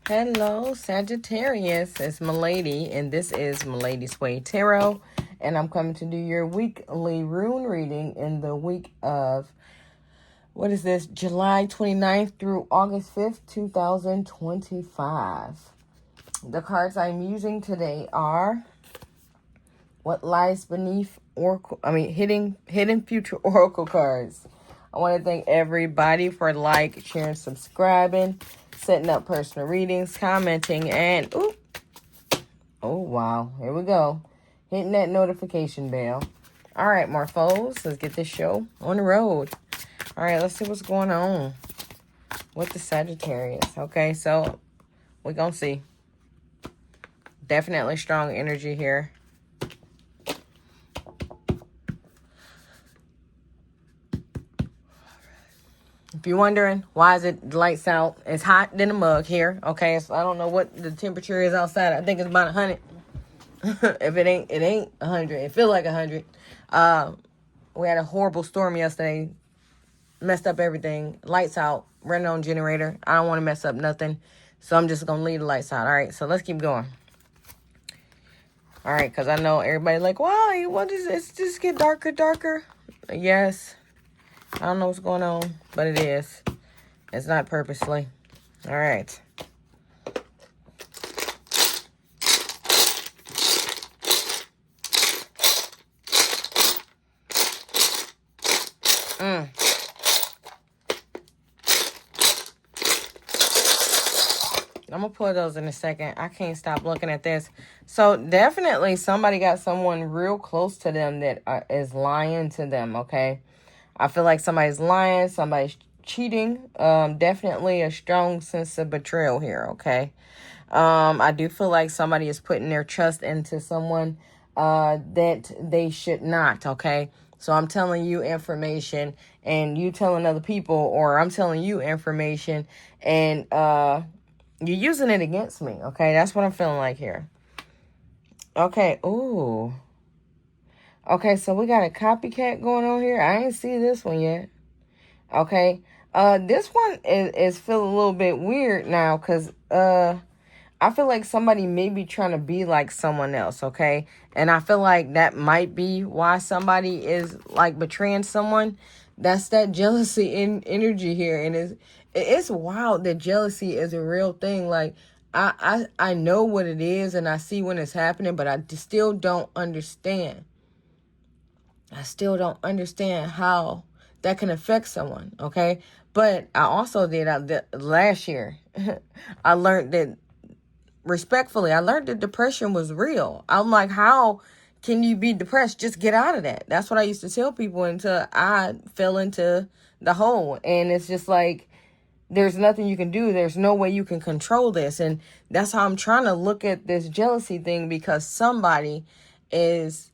Hello, Sagittarius. It's Milady, and this is Maladyswaytarot, and I'm coming to do your weekly rune reading in the week of, what is this, July 29th through August 5th, 2025. The cards I'm using today are What Lies Beneath Hidden Future Oracle cards. I want to thank everybody for sharing, subscribing, setting up personal readings, commenting, and oh wow, here we go, hitting that notification bell. All right, Morphos, let's get this show on the road. All right, let's see what's going on with the Sagittarius. Okay, so we're gonna see. Definitely strong energy here. If you're wondering why is it lights out, it's hot than a mug here. Okay, so I don't know what the temperature is outside. I think it's about 100. If it ain't 100. It feel like 100. We had a horrible storm yesterday. Messed up everything. Lights out. Running on generator. I don't want to mess up nothing, so I'm just gonna leave the lights out. All right, so let's keep going. All right, because I know everybody like, why? What is this? Just get darker. Yes. I don't know what's going on, but it is. It's not purposely. All right. I'm going to pull those in a second. I can't stop looking at this. So definitely somebody got someone real close to them that is lying to them, okay? I feel like somebody's lying, somebody's cheating. Definitely a strong sense of betrayal here, okay? I do feel like somebody is putting their trust into someone that they should not, okay? So I'm telling you information and you telling other people, or I'm telling you information and you're using it against me, okay? That's what I'm feeling like here. Okay, ooh. Okay, so we got a copycat going on here. I ain't see this one yet. Okay. This one is feeling a little bit weird now because I feel like somebody may be trying to be like someone else, okay? And I feel like that might be why somebody is like betraying someone. That's that jealousy energy here. And it's wild that jealousy is a real thing. Like, I know what it is and I see when it's happening, but I still don't understand. I still don't understand how that can affect someone, okay? But I also did last year. I learned that, respectfully, I learned that depression was real. I'm like, how can you be depressed? Just get out of that. That's what I used to tell people until I fell into the hole. And it's just like, there's nothing you can do. There's no way you can control this. And that's how I'm trying to look at this jealousy thing, because somebody is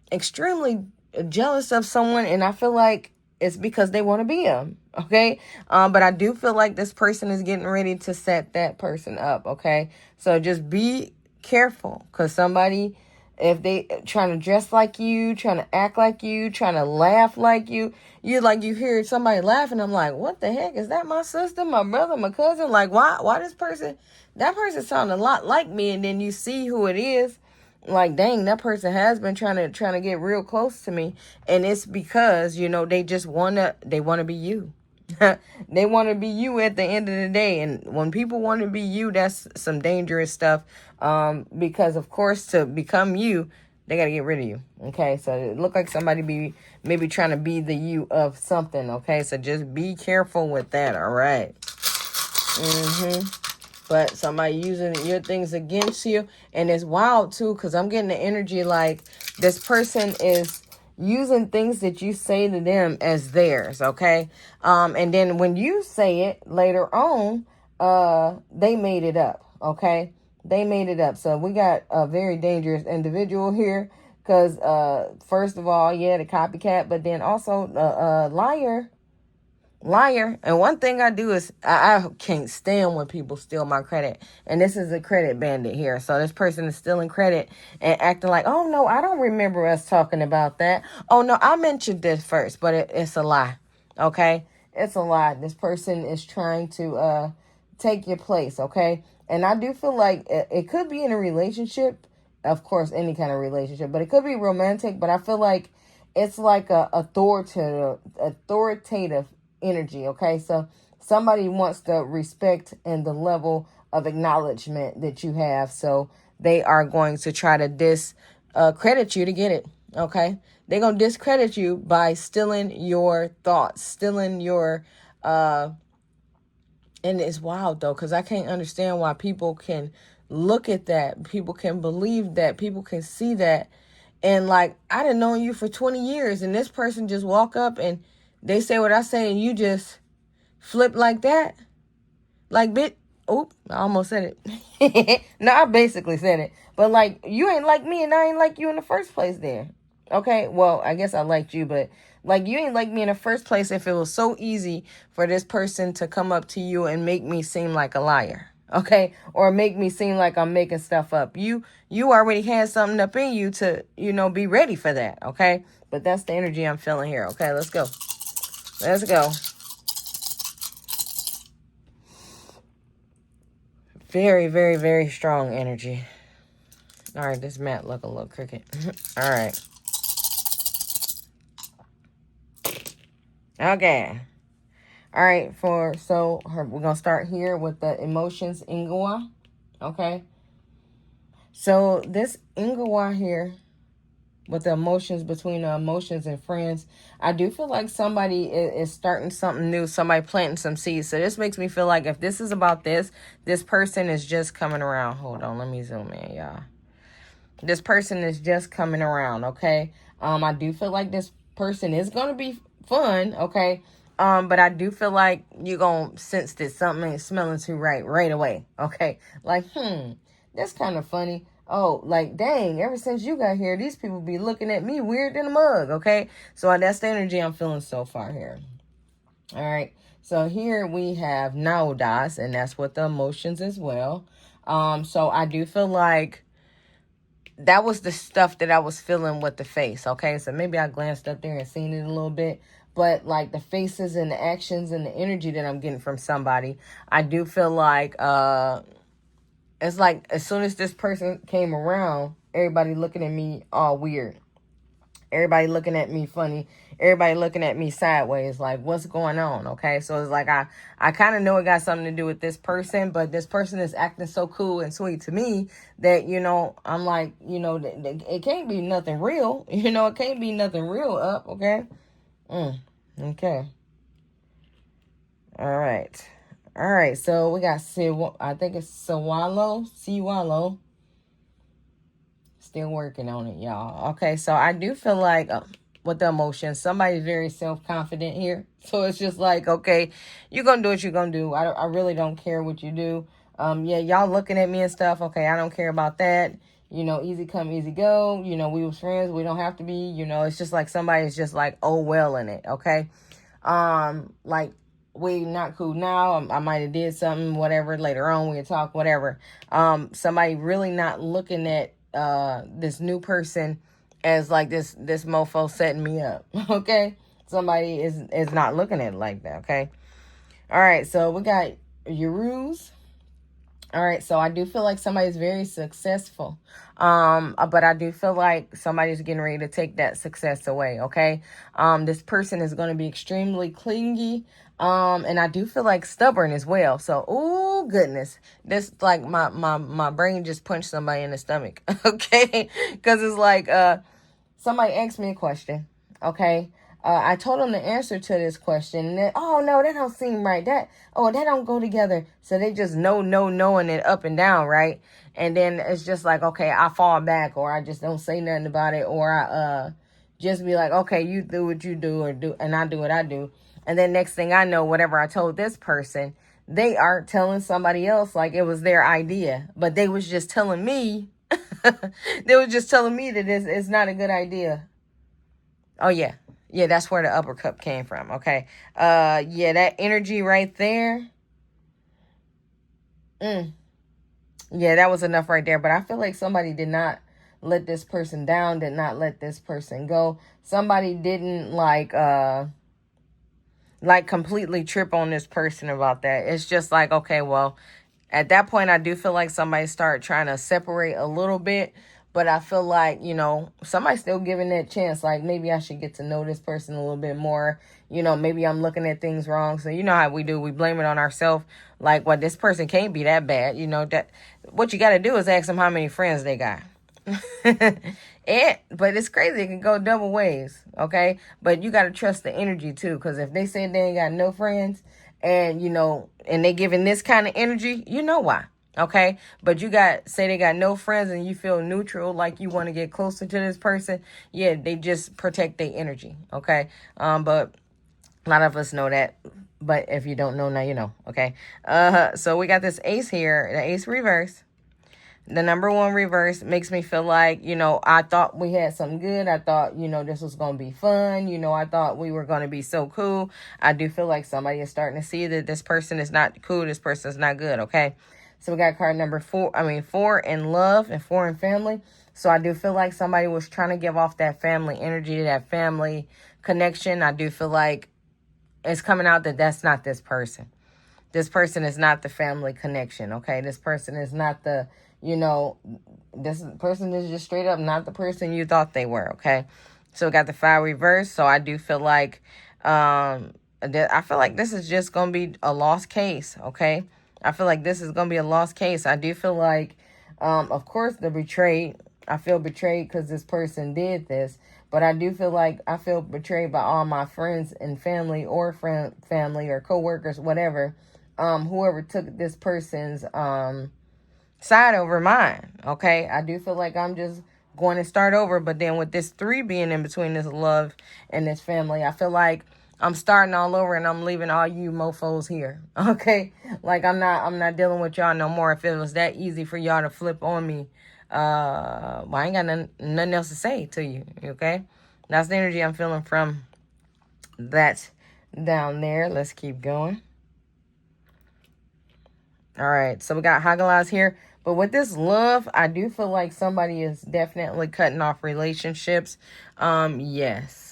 extremely jealous of someone, and I feel like it's because they want to be them, okay? But I do feel like this person is getting ready to set that person up, okay? So just be careful, because somebody, if they trying to dress like you, trying to act like you, trying to laugh like you hear somebody laughing, I'm like, what the heck? Is that my sister, my brother, my cousin? Like, why that person sound a lot like me, and then you see who it is. Like, dang, that person has been trying to get real close to me. And it's because, they want to be you. They want to be you at the end of the day. And when people want to be you, that's some dangerous stuff. Because, of course, to become you, they got to get rid of you. Okay, so it looked like somebody maybe trying to be the you of something. Okay, so just be careful with that, all right? But somebody using your things against you. And it's wild, too, because I'm getting the energy like this person is using things that you say to them as theirs, okay? And then when you say it later on, they made it up, okay? They made it up. So we got a very dangerous individual here because, first of all, yeah, the copycat, but then also liar. And one thing I do is I can't stand when people steal my credit. And this is a credit bandit here. So this person is stealing credit and acting like, oh, no, I don't remember us talking about that. Oh, no, I mentioned this first, but it's a lie. Okay? It's a lie. This person is trying to take your place, okay? And I do feel like it could be in a relationship, of course, any kind of relationship, but it could be romantic, but I feel like it's like a authoritative energy, okay? So somebody wants the respect and the level of acknowledgement that you have, so they are going to try to discredit you to get it, okay? They're going to discredit you by stealing your thoughts, stealing your, and it's wild though, because I can't understand why people can look at that, people can believe that, people can see that, and like, I done known you for 20 years, and this person just walk up and they say what I say, and you just flip like that? Like, bitch, oop, I almost said it. No, I basically said it. But like, you ain't like me, and I ain't like you in the first place there. Okay, well, I guess I liked you, but like, you ain't like me in the first place if it was so easy for this person to come up to you and make me seem like a liar. Okay, or make me seem like I'm making stuff up. You already had something up in you to, be ready for that. Okay, but that's the energy I'm feeling here. Okay, let's go. Let's go. Very, very, very strong energy. All right, this mat look a little crooked. All right. Okay. All right, we're going to start here with the emotions Ingwa. Okay. So this Ingwa here, with the emotions, between the emotions and friends, I do feel like somebody is starting something new, somebody planting some seeds. So this makes me feel like if this is about this person is just coming around. Hold on, let me zoom in, y'all. This person is just coming around, okay? I do feel like this person is going to be fun, okay? But I do feel like you're going to sense that something ain't smelling too right away, okay? Like, that's kind of funny. Oh, like, dang, ever since you got here, these people be looking at me weird in a mug, okay? So that's the energy I'm feeling so far here. All right. So here we have Naudas, and that's with the emotions as well. So I do feel like that was the stuff that I was feeling with the face, okay? So maybe I glanced up there and seen it a little bit. But, like, the faces and the actions and the energy that I'm getting from somebody, I do feel like it's like as soon as this person came around, everybody looking at me all weird. Everybody looking at me funny. Everybody looking at me sideways. Like, what's going on? Okay, so it's like I kind of know it got something to do with this person, but this person is acting so cool and sweet to me that, I'm like, it can't be nothing real. It can't be nothing real up, okay? Okay. All right. All right, so we got, I think it's Siwalo. Still working on it, y'all. Okay, so I do feel like with the emotions, somebody's very self-confident here. So it's just like, okay, you're going to do what you're going to do. I really don't care what you do. Yeah, y'all looking at me and stuff. Okay, I don't care about that. Easy come, easy go. We was friends. We don't have to be. It's just like somebody's just like, oh, well in it, okay? Like, we not cool now. I might have did something, whatever. Later on, we'll talk, whatever. Somebody really not looking at this new person as like this mofo setting me up. Okay, somebody is not looking at it like that. Okay. All right, so we got Urus. All right, so I do feel like somebody's very successful, but I do feel like somebody's getting ready to take that success away, okay? This person is going to be extremely clingy, and I do feel like stubborn as well. So, oh goodness, this like my brain just punched somebody in the stomach, okay? Because it's like somebody asked me a question, okay? I told them the answer to this question, and then, oh no, that don't seem right. That don't go together. So they just knowing it up and down, right? And then it's just like, okay, I fall back, or I just don't say nothing about it, or I just be like, okay, you do what you do, and I do what I do. And then next thing I know, whatever I told this person, they are telling somebody else like it was their idea, but they was just telling me, they were just telling me that it's not a good idea. Oh yeah. Yeah, that's where the upper cup came from, okay? Yeah, that energy right there. Yeah, that was enough right there. But I feel like somebody did not let this person down, did not let this person go. Somebody didn't, like, like completely trip on this person about that. It's just like, okay, well, at that point, I do feel like somebody start trying to separate a little bit. But I feel like, you know, somebody's still giving that chance. Like, maybe I should get to know this person a little bit more. You know, maybe I'm looking at things wrong. So, you know how we do. We blame it on ourselves. Like, well, this person can't be that bad. You know, that what you got to do is ask them how many friends they got. But it's crazy. It can go double ways, okay? But you got to trust the energy, too. Because if they say they ain't got no friends and, you know, and they giving this kind of energy, you know why. Okay, but you say they got no friends and you feel neutral, like you want to get closer to this person. Yeah, they just protect their energy. Okay, but a lot of us know that. But if you don't know, now you know. Okay, so we got this ace here, the ace reverse. The number one reverse makes me feel like, you know, I thought we had something good. I thought, you know, this was going to be fun. You know, I thought we were going to be so cool. I do feel like somebody is starting to see that this person is not cool. This person is not good. Okay. So we got card number 4 in love and 4 in family. So I do feel like somebody was trying to give off that family energy, that family connection. I do feel like it's coming out that that's not this person. This person is not the family connection, okay? This person is not the, you know, this person is just straight up not the person you thought they were, okay? So we got the 5 reverse. So I do feel like, I feel like this is just going to be a lost case, okay? I feel like this is going to be a lost case. I do feel like, of course, the betrayed. I feel betrayed because this person did this. But I do feel like I feel betrayed by all my friends and family or family or coworkers, whatever. Whoever took this person's side over mine. Okay. I do feel like I'm just going to start over. But then with this 3 being in between this love and this family, I feel like I'm starting all over and I'm leaving all you mofos here. Okay. Like I'm not dealing with y'all no more. If it was that easy for y'all to flip on me, well, I ain't got nothing else to say to you. Okay. That's the energy I'm feeling from that down there. Let's keep going. All right. So we got Hagalaz here. But with this love, I do feel like somebody is definitely cutting off relationships. Yes.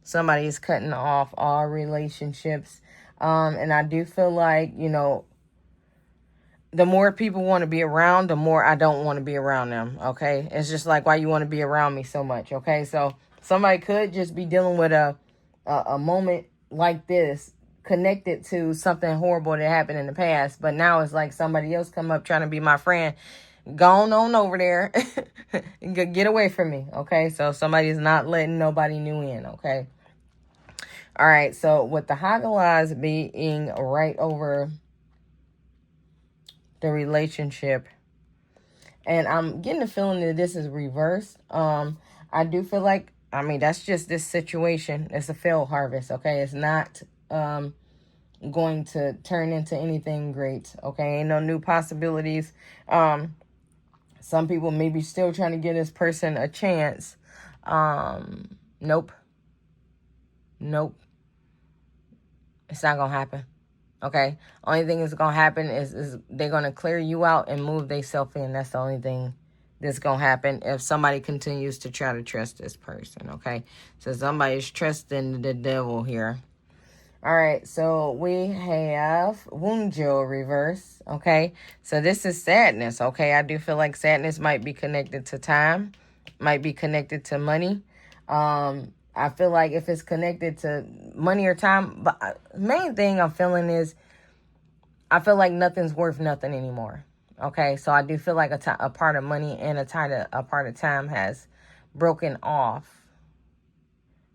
Somebody is cutting off all relationships. And I do feel like, you know, the more people want to be around, the more I don't want to be around them. Okay. It's just like, why you want to be around me so much. Okay. So somebody could just be dealing with a moment like this connected to something horrible that happened in the past. But now it's like somebody else come up trying to be my friend. Go on over there. Get away from me. Okay. So somebody's not letting nobody new in. Okay. All right. So with the Hagalaz being right over the relationship, and I'm getting the feeling that this is reversed. I do feel like, I mean, that's just this situation. It's a failed harvest. Okay. It's not, going to turn into anything great. Okay. Ain't no new possibilities. Some people may be still trying to give this person a chance. Nope. It's not going to happen. Okay. Only thing that's going to happen is they're going to clear you out and move themselves in. That's the only thing that's going to happen if somebody continues to try to trust this person. Okay. So somebody's trusting the devil here. All right, so we have Wunjo reverse, okay? So this is sadness, okay? I do feel like sadness might be connected to time, might be connected to money. I feel like if it's connected to money or time, but main thing I'm feeling is I feel like nothing's worth nothing anymore, okay? So I do feel like a part of money and a part of time has broken off.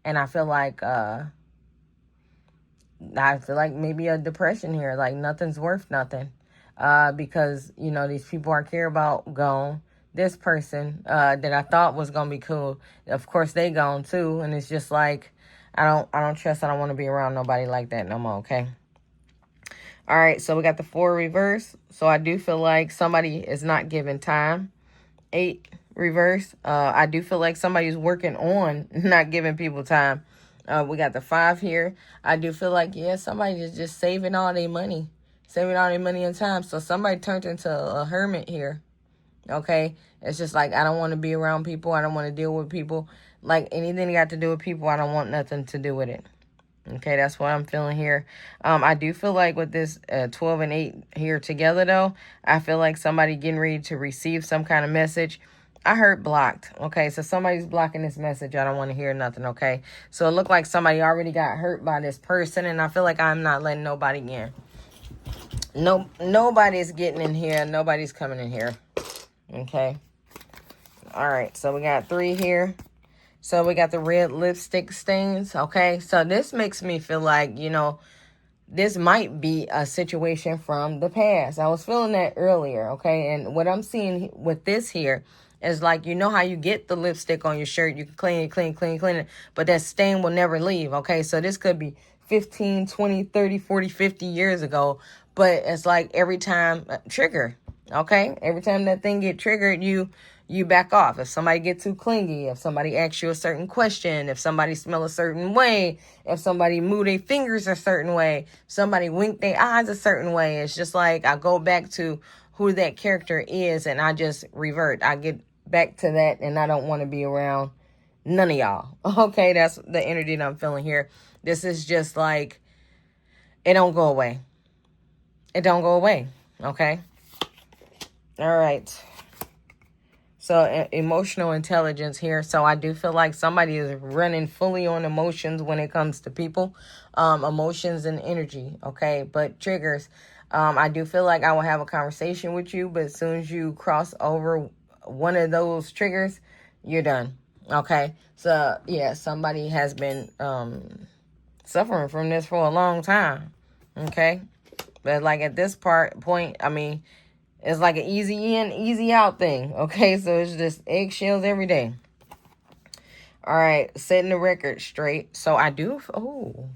And I feel like maybe a depression here, like nothing's worth nothing, because, you know, these people I care about gone. This person that I thought was gonna be cool, of course they gone too, and it's just like I don't trust. I don't want to be around nobody like that no more. Okay. All right, so we got the 4 reverse. So I do feel like somebody is not giving time. 8 reverse. I do feel like somebody's working on not giving people time. We got the 5 here. I do feel like, yeah, somebody is just saving all their money and time. So somebody turned into a hermit here. Okay. It's just like, I don't want to be around people. I don't want to deal with people. Like anything that got to do with people, I don't want nothing to do with it. Okay, that's what I'm feeling here. I do feel like with this 12 and 8 here together, though, I feel like somebody getting ready to receive some kind of message. I heard blocked. Okay, so somebody's blocking this message. I don't want to hear nothing, okay? So it looked like somebody already got hurt by this person, and I feel like I'm not letting nobody in. Nobody's getting in here. Nobody's coming in here. Okay. All right, so we got 3 here. So we got the red lipstick stains, okay? So this makes me feel like, you know, this might be a situation from the past. I was feeling that earlier, okay? And what I'm seeing with this here is like, you know how you get the lipstick on your shirt, you can clean it, but that stain will never leave, okay? So this could be 15, 20, 30, 40, 50 years ago, but it's like every time, trigger, okay? Every time that thing get triggered, you back off. If somebody get too clingy, if somebody asks you a certain question, if somebody smell a certain way, if somebody move their fingers a certain way, somebody wink their eyes a certain way, it's just like I go back to who that character is and I just revert. I get back to that and I don't want to be around none of y'all. Okay, that's the energy that I'm feeling here. This is just like, it don't go away. It don't go away. Okay. All right. So emotional intelligence here. So I do feel like somebody is running fully on emotions when it comes to people, emotions and energy. Okay. But triggers, I do feel like I will have a conversation with you, but as soon as you cross over one of those triggers, you're done. Okay. So yeah, somebody has been, suffering from this for a long time. Okay. But like at this point, I mean, it's like an easy in, easy out thing. Okay, so it's just eggshells every day. All right, setting the record straight. So I do. Oh,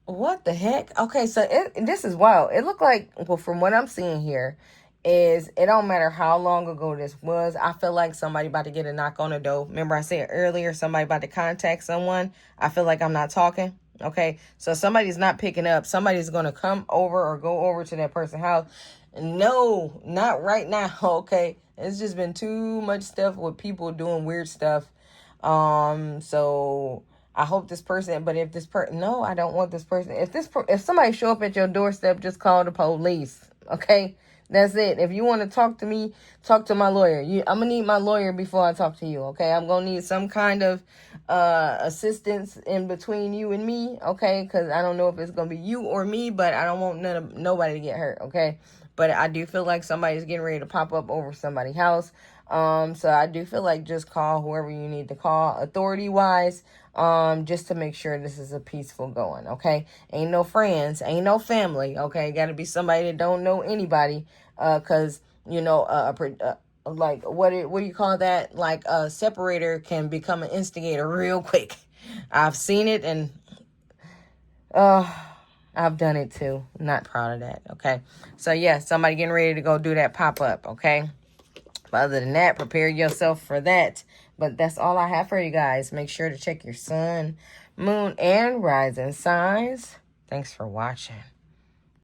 what the heck? Okay, so this is wild. It looked like, well, from what I'm seeing here, is it don't matter how long ago this was. I feel like somebody about to get a knock on the door. Remember I said earlier, somebody about to contact someone. I feel like I'm not talking. Okay, so somebody's not picking up. Somebody's going to come over or go over to that person's house. No, not right now. Okay, it's just been too much stuff with people doing weird stuff. So I hope this person, but if this person, no, I don't want this person. If somebody show up at your doorstep, just call the police. Okay, that's it. If you want to talk to me, talk to my lawyer. I'm gonna need my lawyer before I talk to you. Okay, I'm gonna need some kind of assistance in between you and me. Okay, because I don't know if it's gonna be you or me, but I don't want nobody to get hurt. Okay. But I do feel like somebody's getting ready to pop up over somebody's house. So I do feel like just call whoever you need to call authority-wise, just to make sure this is a peaceful going, okay? Ain't no friends, ain't no family, okay? Got to be somebody that don't know anybody, because, you know, like, what do you call that? Like, a separator can become an instigator real quick. I've seen it, and, I've done it too. Not proud of that, okay? So, yeah, somebody getting ready to go do that pop-up, okay? But other than that, prepare yourself for that. But that's all I have for you guys. Make sure to check your sun, moon, and rising signs. Thanks for watching.